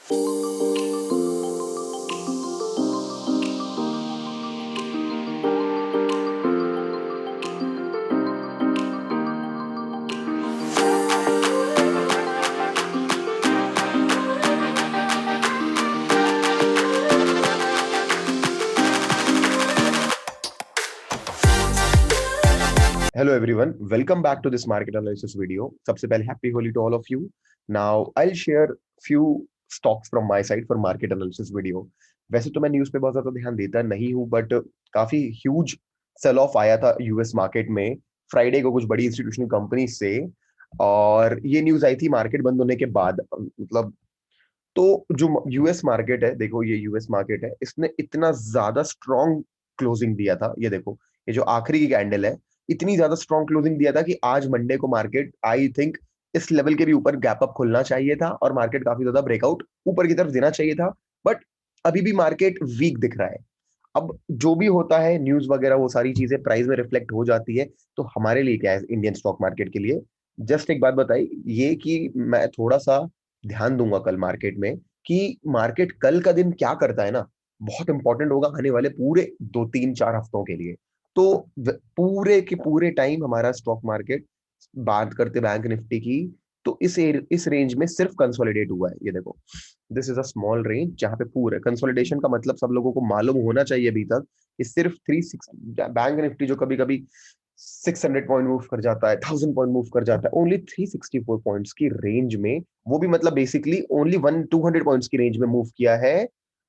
Hello everyone, welcome back to this market analysis video. सबसे पहले happy Holi to all of you. Now I'll share few stocks from my side for market analysis video. वैसे तो मैं news पे बहुत ज्यादा ध्यान देता नहीं हूँ, बट काफी ह्यूज सेल ऑफ आया था यूएस मार्केट में फ्राइडे को कुछ बड़ी इंस्टीट्यूशनल कंपनी से। और ये न्यूज आई थी मार्केट बंद होने के बाद, मतलब तो जो यूएस मार्केट है, देखो ये यूएस मार्केट है, इसने इतना ज्यादा स्ट्रॉन्ग क्लोजिंग दिया था। ये देखो, ये जो आखिरी की कैंडल है, इतनी ज्यादा स्ट्रॉन्ग क्लोजिंग दिया था कि आज मंडे को मार्केट आई थिंक इस लेवल के भी ऊपर गैप अप खुलना चाहिए था और मार्केट काफी ज्यादा ब्रेकआउट ऊपर की तरफ देना चाहिए था। बट अभी भी मार्केट वीक दिख रहा है। अब जो भी होता है न्यूज वगैरह वो सारी चीजें प्राइस में रिफ्लेक्ट हो जाती है। तो हमारे लिए क्या है इंडियन स्टॉक मार्केट के लिए, जस्ट एक बात बताई ये कि मैं थोड़ा सा ध्यान दूंगा कल मार्केट में कि मार्केट कल का दिन क्या करता है ना, बहुत इंपॉर्टेंट होगा आने वाले पूरे 2 3 4 हफ्तों के लिए। तो पूरे के पूरे टाइम हमारा स्टॉक मार्केट, बात करते बैंक निफ्टी की, तो इस रेंज में सिर्फ कंसोलिडेट हुआ है। ये देखो, this is a small range जहां पे पूरे कंसोलिडेशन का मतलब सब लोगों को मालूम होना चाहिए अभी तक कि सिर्फ 360 बैंक निफ्टी जो कभी कभी 600 पॉइंट मूव कर जाता है, 1000 पॉइंट मूव कर जाता है, ओनली 364 पॉइंट्स की रेंज में, वो भी मतलब बेसिकली ओनली 1 200 पॉइंट्स की रेंज में मूव किया है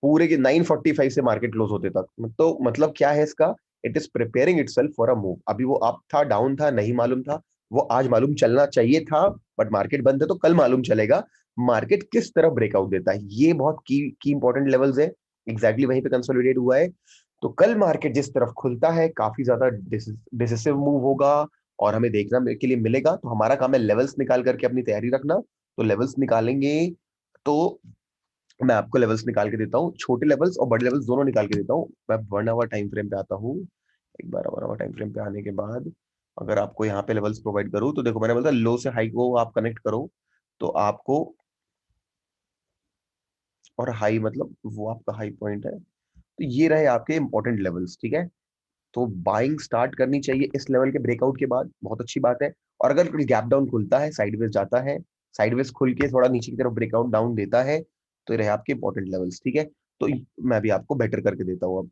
पूरे के 945 से मार्केट क्लोज होते तक। तो मतलब क्या है इसका, it is preparing itself for a move. अभी वो अप था, डाउन था, नहीं मालूम था, वो आज मालूम चलना चाहिए था, बट मार्केट बंद है तो कल मालूम चलेगा मार्केट किस तरह ब्रेकआउट देता है। ये बहुत की इंपॉर्टेंट लेवल्स है, एग्जैक्टली वहीं पे कंसोलिडेट हुआ है। तो कल मार्केट जिस तरफ खुलता है काफी ज्यादा डिसिसिव मूव होगा और हमें देखना के लिए मिलेगा। तो हमारा काम है लेवल्स निकाल करके अपनी तैयारी रखना। तो लेवल्स निकालेंगे, तो मैं आपको लेवल्स निकाल के देता हूँ, छोटे लेवल्स और बड़े लेवल्स दोनों निकाल के देता हूँ। मैं 1 आवर टाइम फ्रेम पे आता हूँ। एक बार 1 आवर टाइम फ्रेम पे आने के बाद अगर आपको यहाँ पे लेवल्स प्रोवाइड करूँ, तो देखो मैंने बोला लो से हाई को आप कनेक्ट करो, तो आपको, और हाई मतलब वो आपका हाई पॉइंट है। तो ये रहे आपके इंपॉर्टेंट लेवल्स, ठीक है। तो बाइंग स्टार्ट करनी चाहिए इस लेवल के ब्रेकआउट के बाद, बहुत अच्छी बात है। और अगर गैप डाउन खुलता है, साइडवेज जाता है, साइडवेज खुल के थोड़ा नीचे की तरफ ब्रेकआउट डाउन देता है, तो ये रहे आपके इंपॉर्टेंट लेवल्स, ठीक है। तो मैं भी आपको बेटर करके देता हूँ अब।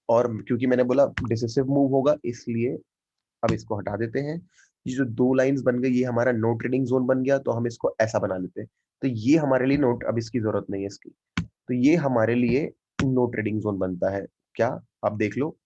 और क्योंकि मैंने बोला डिसिसिव मूव होगा, इसलिए अब इसको हटा देते हैं। ये जो 2 लाइंस बन गई, ये हमारा नो ट्रेडिंग जोन बन गया, तो हम इसको ऐसा बना लेते हैं। तो ये हमारे लिए नोट, अब इसकी जरूरत नहीं है इसकी। तो ये हमारे लिए नो ट्रेडिंग जोन बनता है। क्या आप देख लो,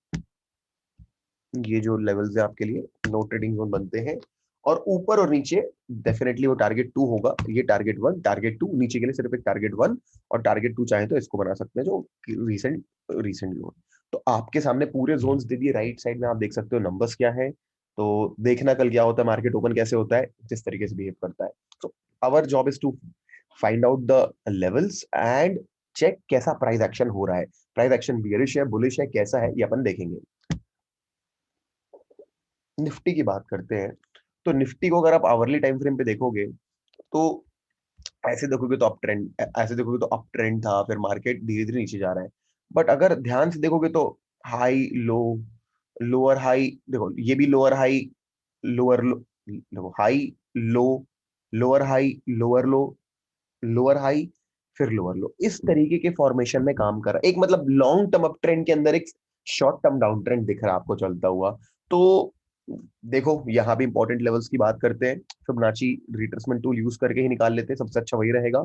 ये जो लेवल्स है आपके लिए नो ट्रेडिंग जोन बनते हैं। और ऊपर और नीचे डेफिनेटली वो टारगेट 2 होगा, ये टारगेट 1 टारगेट 2, नीचे के लिए सिर्फ एक टारगेट 1 और टारगेट 2 चाहे तो इसको बना सकते हैं, जो रीसेंट रीसेंट जोन। तो आपके सामने पूरे जोन्स दे दिए, राइट साइड में आप देख सकते हो नंबर्स क्या है। तो देखना कल क्या होता है, मार्केट ओपन कैसे होता है, जिस तरीके से बिहेव करता है। तो our job is to find out the levels and check कैसा प्राइस एक्शन हो रहा है। प्राइस एक्शन बियरिश है, बुलिश है, कैसा है, ये अपन देखेंगे। निफ्टी की बात करते हैं, तो निफ्टी को अगर आप आवरली टाइम फ्रेम पे देखोगे, तो ऐसे देखोगे तो अप ट्रेंड, ऐसे देखोगे तो अप ट्रेंड था, फिर मार्केट धीरे धीरे नीचे जा रहा है। बट अगर ध्यान से देखोगे तो हाई लो, लोअर हाई, देखो ये भी लोअर हाई, लोअर लो, देखो high low, lower high, lower लो, लोअर हाई, फिर लोअर लो, इस तरीके के फॉर्मेशन में काम कर रहा है। एक मतलब लॉन्ग टर्म अप ट्रेंड के अंदर एक शॉर्ट टर्म डाउन ट्रेंड दिख रहा है आपको चलता हुआ। तो देखो यहाँ भी इंपॉर्टेंट लेवल्स की बात करते हैं, फिबोनाची रिट्रेसमेंट टूल यूज करके ही निकाल लेते हैं, सबसे अच्छा वही रहेगा।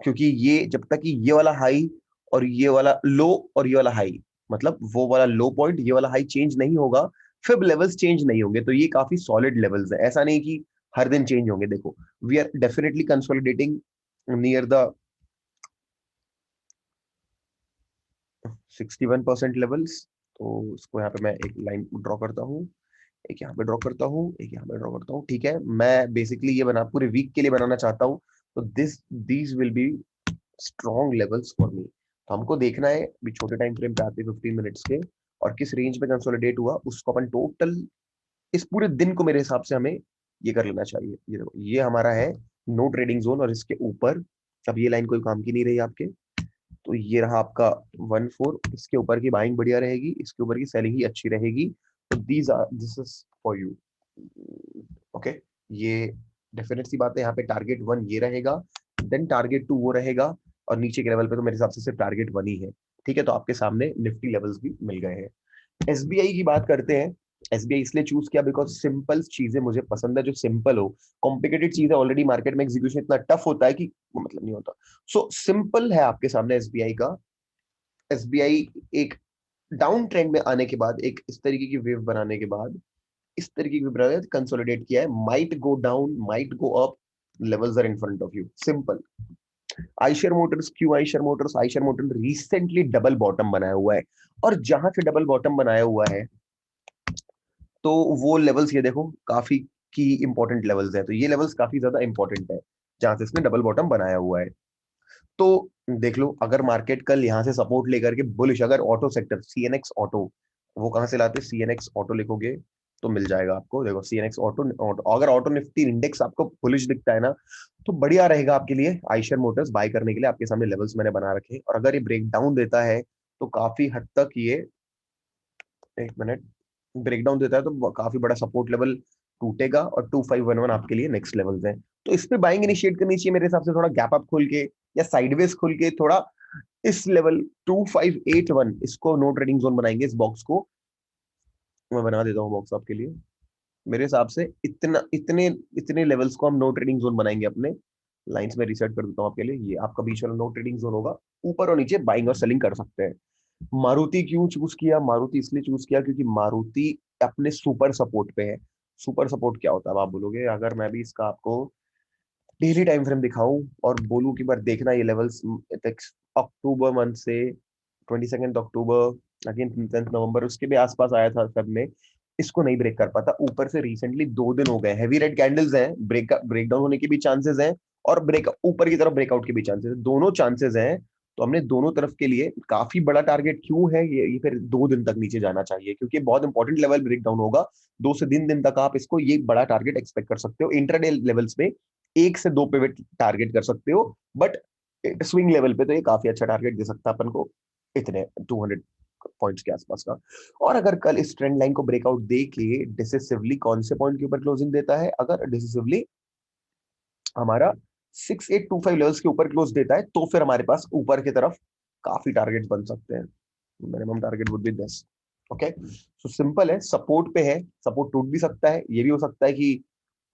क्योंकि ये जब तक कि ये वाला हाई और ये वाला लो और ये वाला हाई, मतलब वो वाला लो पॉइंट ये वाला हाई चेंज नहीं होगा, फिब लेवल्स चेंज नहीं होंगे, तो ये काफी सॉलिड लेवल्स है। ऐसा नहीं कि हर दिन चेंज होंगे। देखो we are definitely consolidating near the 61% levels. तो इसको यहाँ पे मैं एक लाइन ड्रॉ करता हूँ, एक यहाँ पे ड्रॉ करता हूँ, एक यहाँ पे ड्रॉ करता हूँ, ठीक है। मैं बेसिकली ये बना पूरे वीक के लिए बनाना चाहता हूँ। तो this these will be strong levels for me. तो हमको देखना है भी छोटे टाइम फ्रेम पे आते 15 मिनट्स के, और किस रेंज में कंसोलिडेट हुआ उसको अपन टोटल इस पूरे दिन को मेरे हिसाब से हमें ये कर लेना चाहिए। ये देखो ये हमारा है नो ट्रेडिंग जोन, और इसके ऊपर अब ये लाइन कोई काम की नहीं रही आपके, तो ये रहा आपका 1-4, इसके ऊपर की बाइंग बढ़िया रहेगी, इसके ऊपर की सेलिंग ही अच्छी रहेगी। तो this is for you. Okay, ये डेफिनेट सी बात है, यहाँ पे टारगेट 1 ये रहेगा, देन टारगेट 2 वो रहेगा, और नीचे के लेवल पे तो मेरे हिसाब से सिर्फ टारगेट 1 ही है। ठीक है, तो आपके सामने निफ्टी लेवल्स भी मिल गए हैं। एसबीआई की बात करते हैं। एसबीआई इसलिए चूज किया बिकॉज सिंपल चीजें मुझे पसंद है, जो सिंपल हो। कॉम्प्लिकेटेड चीजें ऑलरेडी मार्केट में एग्जीक्यूशन इतना टफ होता है कि वो मतलब नहीं होता। सो सिंपल है आपके सामने एसबीआई का। एसबीआई एक डाउन ट्रेंड में आने के बाद, एक इस तरीके की वेव बनाने के बाद, इस तरीके की वेव कंसोलिडेट किया है, might go down might go up, levels are in front of you, simple. Eicher Motors, क्यों Eicher Motors? Eicher motor recently double bottom बनाया हुआ है, और जहां से डबल बॉटम बनाया हुआ है, तो वो लेवल्स ये देखो काफी की इंपॉर्टेंट लेवल्स है, तो ये लेवल्स काफी ज्यादा इंपॉर्टेंट है जहां से इसने डबल बॉटम बनाया हुआ है। तो देख लो, अगर मार्केट कल यहाँ से सपोर्ट लेकर के बुलिश, अगर ऑटो सेक्टर सीएनएक्स ऑटो, वो कहाँ से लाते? सीएनएक्स ऑटो लिखोगे तो मिल जाएगा आपको। देखो सीएनएक्स ऑटो, अगर ऑटो निफ्टी इंडेक्स आपको बुलिश दिखता है ना, तो बढ़िया रहेगा आपके लिए आइशर मोटर्स बाय करने के लिए। आपके सामने लेवल्स मैंने बना रखे हैं, और अगर ये ब्रेक डाउन देता है तो काफी हद तक ये, एक मिनट, ब्रेकडाउन देता है तो काफी बड़ा सपोर्ट लेवल टूटेगा, और 2511 आपके लिए नेक्स्ट लेवल है। तो इस पे बाइंग इनिशिएट करनी चाहिए मेरे हिसाब से, थोड़ा गैप अप खोल के या साइडवेज खोल के, थोड़ा इस लेवल 2581, इसको नो ट्रेडिंग जोन बनाएंगे। इस बॉक्स को मैं बना देता हूँ बॉक्स आपके लिए। मेरे हिसाब से इतना इतने इतने लेवल्स को हम नो ट्रेडिंग जोन बनाएंगे अपने। लाइंस में रिसेट कर देता हूँ आपके लिए, ये आपका बीच वाला नो ट्रेडिंग जोन होगा। ऊपर और नीचे बाइंग और सेलिंग कर सकते हैं। मारुति क्यों चूज किया? मारुति इसलिए चूज किया क्योंकि मारुति अपने सुपर सपोर्ट पे है। सुपर सपोर्ट क्या होता है अब आप बोलोगे? अगर मैं भी इसका आपको डेली टाइम फ्रेम दिखाऊं और बोलूं कि बार देखना ये लेवल्स, अक्टूबर मंथ से 22 अक्टूबर, अगेन 10 नवंबर, उसके भी आसपास आया था सब में, इसको नहीं ब्रेक कर पाता। ऊपर से रिसेंटली 2 दिन हो गए, हैवी रेड कैंडल्स हैं, ब्रेकडाउन होने के भी चांसेस हैं, और ब्रेक ऊपर की तरफ ब्रेकआउट के भी चांसेस हैं, दोनों चांसेस हैं। तो हमने दोनों तरफ के लिए काफी बड़ा टारगेट क्यों है ये फिर 2 दिन तक नीचे जाना चाहिए, क्योंकि बहुत इंपॉर्टेंट लेवल ब्रेकडाउन होगा। 2 से 3 दिन तक आप इसको ये बड़ा टारगेट एक्सपेक्ट कर सकते हो। इंट्राडे लेवल्स पे 1 से 2 पिवट टारगेट कर सकते हो, बट स्विंग लेवल पे तो ये काफी अच्छा टारगेट दे सकता है अपन को, इतने 200 पॉइंट्स के आसपास का। और अगर कल इस ट्रेंड लाइन को ब्रेकआउट दे के डिसिसिवली कौन से पॉइंट के ऊपर क्लोजिंग देता है, अगर डिसिसिवली हमारा 6825 लेवल्स के ऊपर क्लोज देता है, तो फिर हमारे पास ऊपर की तरफ काफी टारगेट्स बन सकते हैं। Minimum target would be this. Okay, so simple है, सपोर्ट पे है, सपोर्ट टूट भी सकता है, ये भी हो सकता है कि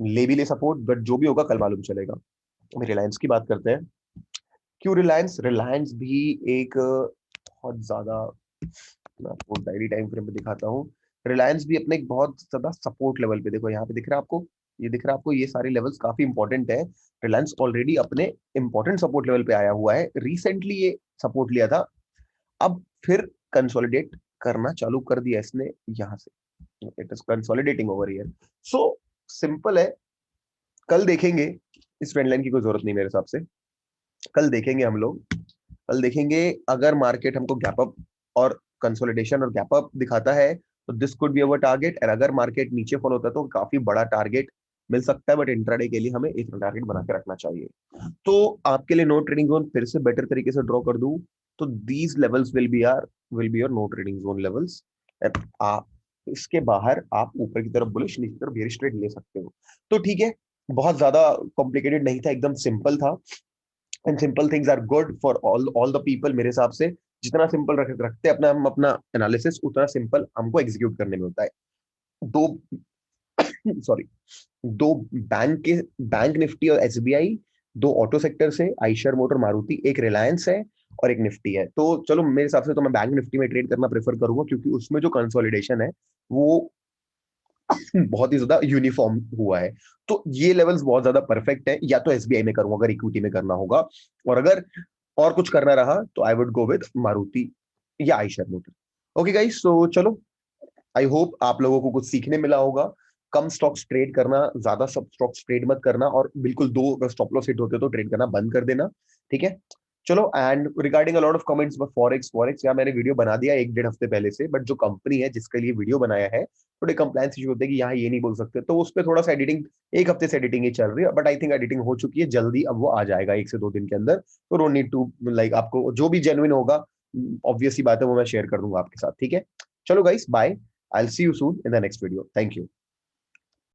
ले भी ले सपोर्ट, बट जो भी होगा कल मालूम चलेगा। हम रिलायंस की बात करते हैं। क्यों रिलायंस? रिलायंस भी एक बहुत ज्यादा, मैं आपको डायरी टाइम फ्रेम पे दिखाता हूँ। रिलायंस भी अपने एक बहुत ज्यादा सपोर्ट लेवल पे, देखो यहाँ पे दिख रहा है आपको, ये दिख रहा है आपको, ये सारे लेवल्स काफी इंपॉर्टेंट है। रिलायंस ऑलरेडी अपने इंपॉर्टेंट सपोर्ट लेवल पे आया हुआ है, रिसेंटली ये सपोर्ट लिया था, अब फिर कंसोलिडेट करना चालू कर दिया इसने यहाँ से, it is consolidating over here. So simple है, कल देखेंगे, इस ट्रेंड लाइन की कोई जरूरत नहीं मेरे हिसाब से। कल देखेंगे हम लोग, कल देखेंगे अगर मार्केट हमको गैप अप और कंसोलिडेशन और गैप अप दिखाता है, तो this could be our target. और अगर मार्केट नीचे फॉलो होता है तो काफी बड़ा टारगेट मिल सकता है, बट इंट्राडे के लिए हमें इतना टारगेट बना के रखना चाहिए। तो आपके लिए नो ट्रेडिंग जोन फिर से बेटर तरीके से ड्रॉ कर दूं, तो these levels will be your no trading zone levels. आप इसके बाहर आप ऊपर की तरफ बुलिश, नीचे की तरफ बेरिश ट्रेड ले सकते हो। तो ठीक है, बहुत ज्यादा कॉम्प्लिकेटेड नहीं था, एकदम सिंपल था। And simple things are good for all the people. मेरे हिसाब से जितना सिंपल रखते हैं अपना हम अपना एनालिसिस, उतना सिंपल हमको एग्जीक्यूट करने में होता है। दो सॉरी, दो बैंक निफ्टी और एसबीआई, दो ऑटो सेक्टर से आइशर मोटर मारुति, एक रिलायंस है और एक निफ्टी है। तो चलो मेरे हिसाब से तो मैं बैंक निफ्टी में ट्रेड करना प्रेफर करूंगा, क्योंकि उसमें जो कंसोलिडेशन है वो बहुत ही ज्यादा यूनिफॉर्म हुआ है। तो ये लेवल्स बहुत ज्यादा परफेक्ट है। या तो एसबीआई में करूंगा अगर इक्विटी में करना होगा, और अगर और कुछ करना रहा तो I would go with Maruti या आइशर मोटर। ओके गाइस, तो चलो, आई होप आप लोगों को कुछ सीखने मिला होगा। कम स्टॉक्स ट्रेड करना, ज्यादा सब स्टॉक्स ट्रेड मत करना, और बिल्कुल दो अगर स्टॉप लॉस हिट होते तो ट्रेड करना बंद कर देना। ठीक है, चलो, and regarding a lot of comments forex यार, मैंने वीडियो बना दिया 1 1.5 हफ्ते पहले से, बट जो कंपनी है जिसके लिए वीडियो बनाया है, थोड़े कंप्लायंस इशू होते हैं कि यहाँ ये नहीं बोल सकते, तो उस पर थोड़ा सा एडिटिंग, 1 हफ्ते से एडिटिंग ही चल रही है, बट आई थिंक एडिटिंग हो चुकी है, जल्दी अब वो आ जाएगा 1 से 2 दिन के अंदर। तो डोंट नीड टू लाइक, आपको जो भी जेन्युइन होगा, ऑब्वियस सी बात है, वो मैं शेयर कर दूंगा आपके साथ, ठीक है। चलो guys, bye, I will see you soon in the next video, thank you.